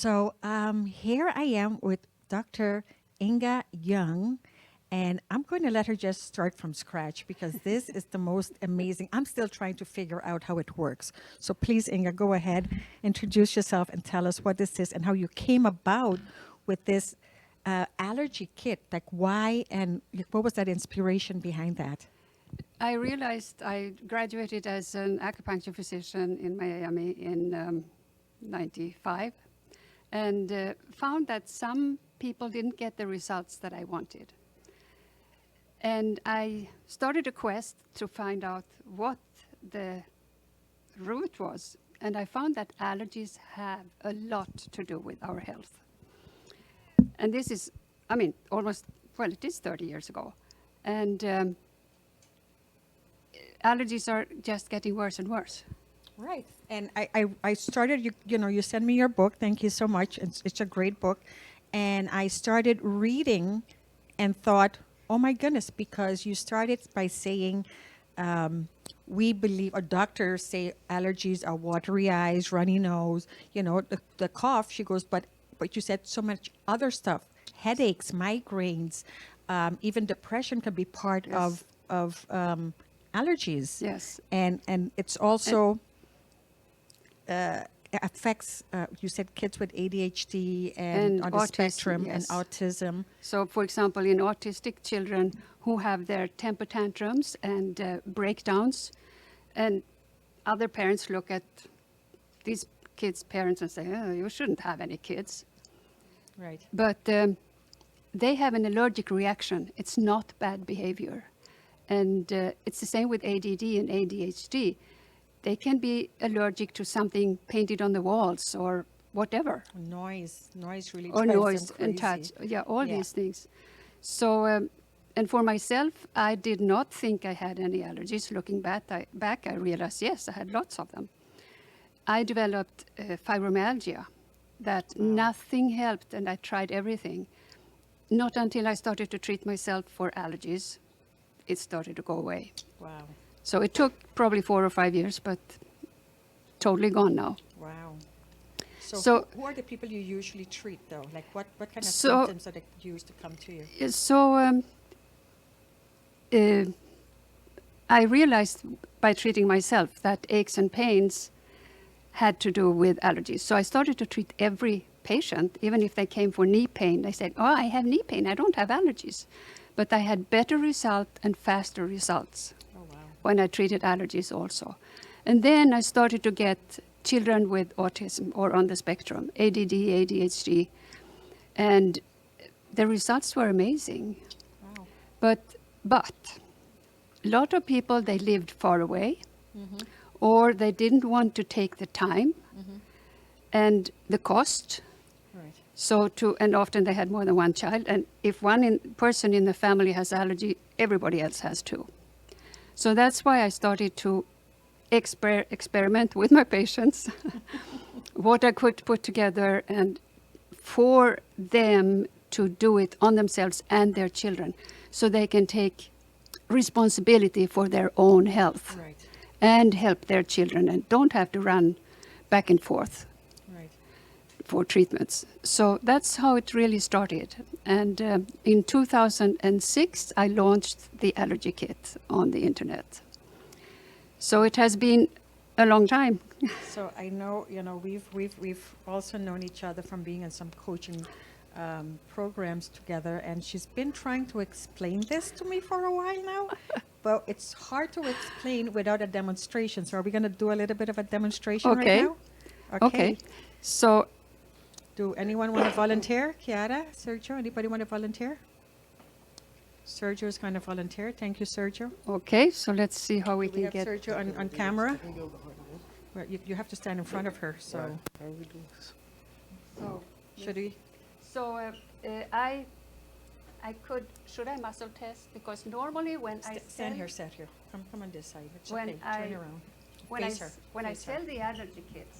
Here I am with Dr. Ynge Ljung, and I'm going to let her just start from scratch because this is the most amazing. I'm still trying to figure out how it works. So please, Ynge, go ahead, introduce yourself and tell us what this is and how you came about with this allergy kit. Like why and what was that inspiration behind that? I realized I graduated as an acupuncture physician in Miami in 95 and found that some people didn't get the results that I wanted. And I started a quest to find out what the root was. And I found that allergies have a lot to do with our health. And this is, it is 30 years ago. And allergies are just getting worse and worse. Right. And I started, you sent me your book. Thank you so much. It's a great book. And I started reading and thought, oh my goodness, because you started by saying, we believe, or doctors say allergies are watery eyes, runny nose, the cough. She goes, but you said so much other stuff, headaches, migraines, even depression can be part Yes. of allergies. Yes. And it's also affects, you said kids with ADHD and on the autism, spectrum yes. and autism. So, for example, in autistic children who have their temper tantrums and breakdowns, and other parents look at these kids' parents and say, oh, you shouldn't have any kids. Right. But they have an allergic reaction. It's not bad behavior. And it's the same with ADD and ADHD. They can be allergic to something painted on the walls or whatever. Noise really Or drives noise them and crazy. touch. Yeah, all these things. So, and for myself, I did not think I had any allergies. Looking back, I realized, yes, I had lots of them. I developed fibromyalgia that nothing helped, and I tried everything. Not until I started to treat myself for allergies, it started to go away. Wow. So it took probably 4 or 5 years, but totally gone now. Wow. So- who are the people you usually treat, though? Like, what kind of So- symptoms are they used to come to you? So I realized by treating myself that aches and pains had to do with allergies. So I started to treat every patient, even if they came for knee pain. They said, oh, I have knee pain, I don't have allergies. But I had better result and faster results Oh, wow. when I treated allergies also. And then I started to get children with autism or on the spectrum, ADD, ADHD, and the results were amazing. Wow. But a lot of people, they lived far away, Mm-hmm. or they didn't want to take the time Mm-hmm. and the cost. Right. So and often they had more than one child, and if one person in the family has allergy, everybody else has too. So that's why I started to experiment with my patients, what I could put together, and for them to do it on themselves and their children, so they can take responsibility for their own health Right. and help their children and don't have to run back and forth Right. for treatments. So that's how it really started. And in 2006, I launched the Allergy Kit on the internet. So it has been a long time. So I know, we've also known each other from being in some coaching programs together, and she's been trying to explain this to me for a while now, but it's hard to explain without a demonstration. So are we going to do a little bit of a demonstration Okay. right now? Okay. So Do anyone want to volunteer? Chiara, Sergio, anybody want to volunteer? Sergio is going to volunteer. Thank you, Sergio. okay, so let's see how we We can have get. Sergio on camera. Well, you have to stand in front of her, so How we do this? So, should we? so I could. Should I muscle test? Because normally when I Stand here, sit here. Come on this side. It's When okay. I- Turn around. When I Face her. when I Face her. sell the allergy kits,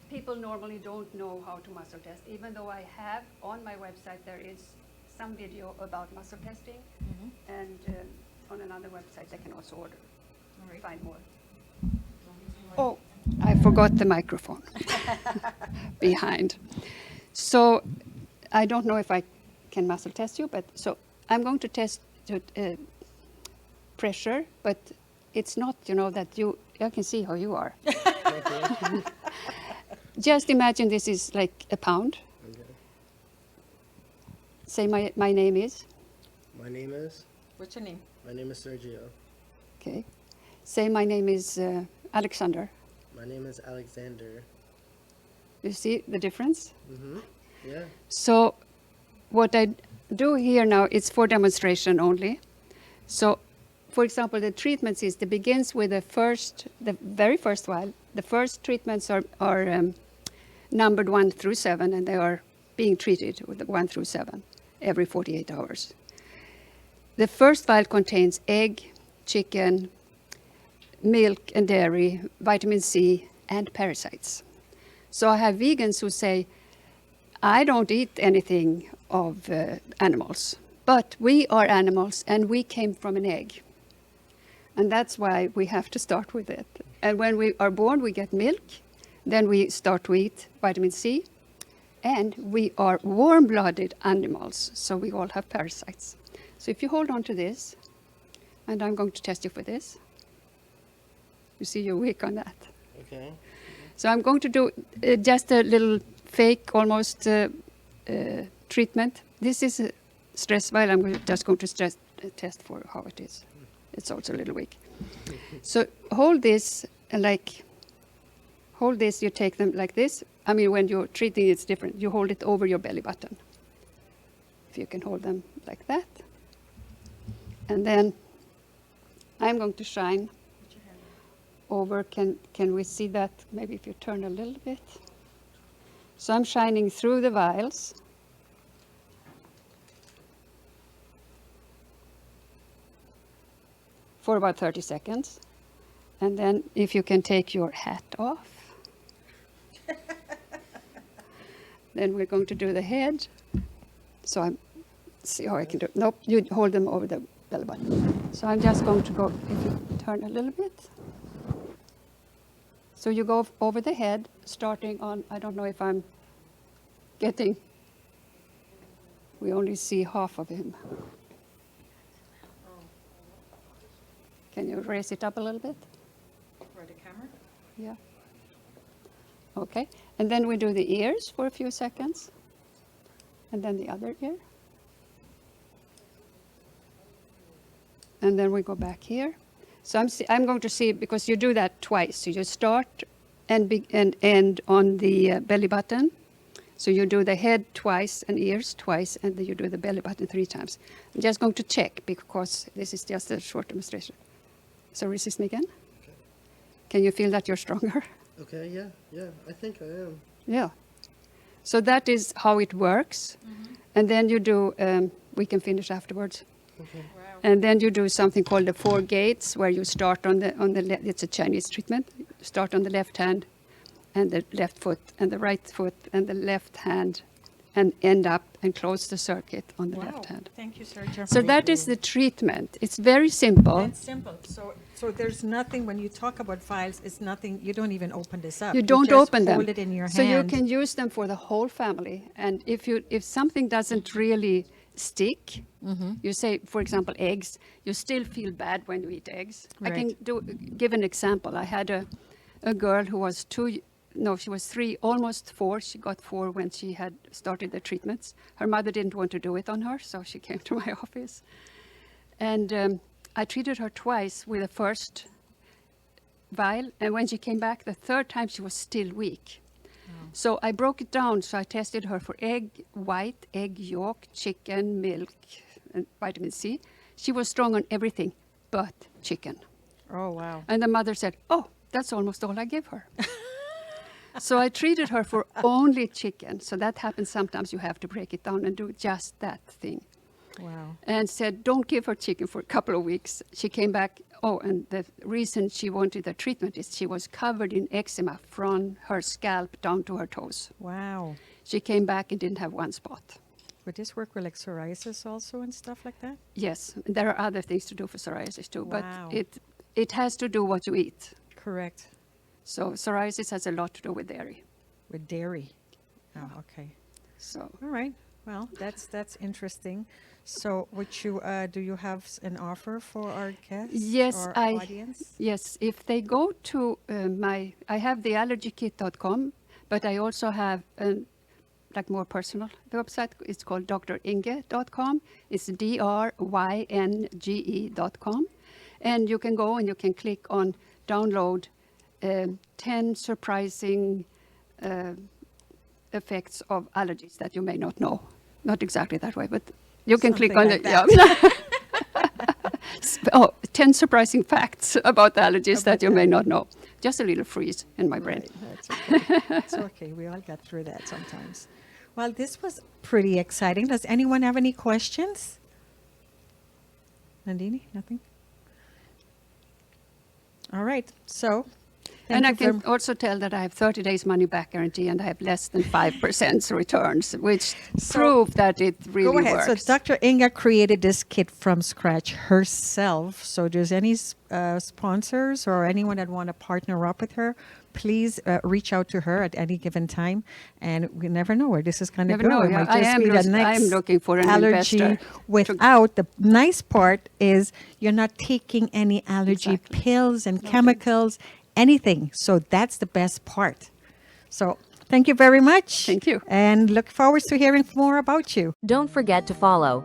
people normally don't know how to muscle test. Even though I have on my website there is some video about muscle testing, Mhm. and on another website they can also order. All right. Find more. Oh, I forgot the microphone behind. So I don't know if I can muscle test you, but so I'm going to test pressure, but it's not, that I can see how you are. Just imagine this is like a pound. Okay. Say my name is. My name is? What's your name? My name is Sergio. Okay. Say my name is Alexander. My name is Alexander. You see the difference? Mm-hmm. Yeah. So what I do here now, it's for demonstration only. So, for example, the treatments begins with the very first vial. The first treatments are numbered 1 through 7, and they are being treated with 1 through 7 every 48 hours. The first vial contains egg, chicken, milk and dairy, vitamin C, and parasites. So I have vegans who say, I don't eat anything of animals, but we are animals and we came from an egg. And that's why we have to start with it. And when we are born, we get milk, then we start to eat vitamin C, and we are warm-blooded animals, so we all have parasites. So if you hold on to this, and I'm going to test you for this. You see you're weak on that. Okay. So I'm going to do just a little fake, almost treatment. This is a stress vial. I'm just going to test for how it is. It's also a little weak. So hold this, hold this, you take them like this. I mean, when you're treating, it's different. You hold it over your belly button. If you can hold them like that. And then I'm going to shine over. Can we see that? Maybe if you turn a little bit. So I'm shining through the vials. For about 30 seconds. And then if you can take your hat off. Then we're going to do the head. So I'm, see how I can do it. Nope, you hold them over the belly button. So I'm just going to go, if you turn a little bit. So you go over the head, starting on, I don't know if I'm getting, we only see half of him. Can you raise it up a little bit? For the camera? Yeah. Okay. And then we do the ears for a few seconds. And then the other ear. And then we go back here. So I'm going to see, because you do that twice. So you start and end on the belly button. So you do the head twice and ears twice, and then you do the belly button 3 times. I'm just going to check, because this is just a short demonstration. So resist me again. Okay. Can you feel that you're stronger? Okay, yeah, I think I am. Yeah. So that is how it works. Mm-hmm. And then you do, we can finish afterwards. Okay. Wow. And then you do something called the 4 gates, where you start on the left. It's a Chinese treatment. Start on the left hand, and the left foot, and the right foot, and the left hand, and end up and close the circuit on the left hand. Thank you, Sergio. So that is the treatment. It's very simple. That's simple. So there's nothing, when you talk about files, it's nothing, you don't even open this up. You don't just open them. hold it in your So you hand. can use them for the whole family. And if something doesn't really stick, you say, for example, eggs, you still feel bad when you eat eggs. I can give an example. I had a girl who was she was 3, almost 4. She got 4 when she had started the treatments. Her mother didn't want to do it on her, so she came to my office. And I treated her twice with the first vial, and when she came back the 3rd time, she was still weak. So I broke it down. So I tested her for egg white, egg yolk, chicken, milk, and vitamin C. She was strong on everything but chicken. Oh, wow. And the mother said, oh, that's almost all I give her. So I treated her for only chicken. So that happens sometimes. You have to break it down and do just that thing. Wow. And said, don't give her chicken for a couple of weeks. She came back. Oh, and the reason she wanted the treatment is she was covered in eczema from her scalp down to her toes. Wow. She came back and didn't have one spot. Would this work with like psoriasis also and stuff like that? Yes, there are other things to do for psoriasis too, Wow. but it has to do what you eat. Correct. So psoriasis has a lot to do with dairy. With dairy. Oh, okay. So All right. Well, that's interesting. So, do you have an offer for our guests Yes, or audience? yes, if they go to I have the allergykit.com, but I also have like more personal website. It's called drynge.com. It's drynge.com. And you can go and you can click on download 10 surprising effects of allergies that you may not know. Not exactly that way, but you can click on Something it. like Yeah. 10 surprising facts about allergies that you may not know. Just a little freeze in my brain. Right, that's okay. It's okay. We all get through that sometimes. Well, this was pretty exciting. Does anyone have any questions? Nandini, nothing? All right. So, And I thank you can also tell that I have 30 days money back guarantee and I have less than 5% returns, which prove that it really Go ahead. works. So Dr. Ynge created this kit from scratch herself. So there's any sponsors or anyone that want to partner up with her, please reach out to her at any given time. And we never know where this is going to Never go. know, It yeah. might just be the next I am looking for an allergy investor. without. The nice part is you're not taking any allergy Exactly. pills and chemicals, anything. So that's the best part. So thank you very much. Thank you. And look forward to hearing more about you. Don't forget to follow,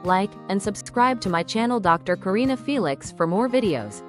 like, and subscribe to my channel Dr. Karina Felix for more videos.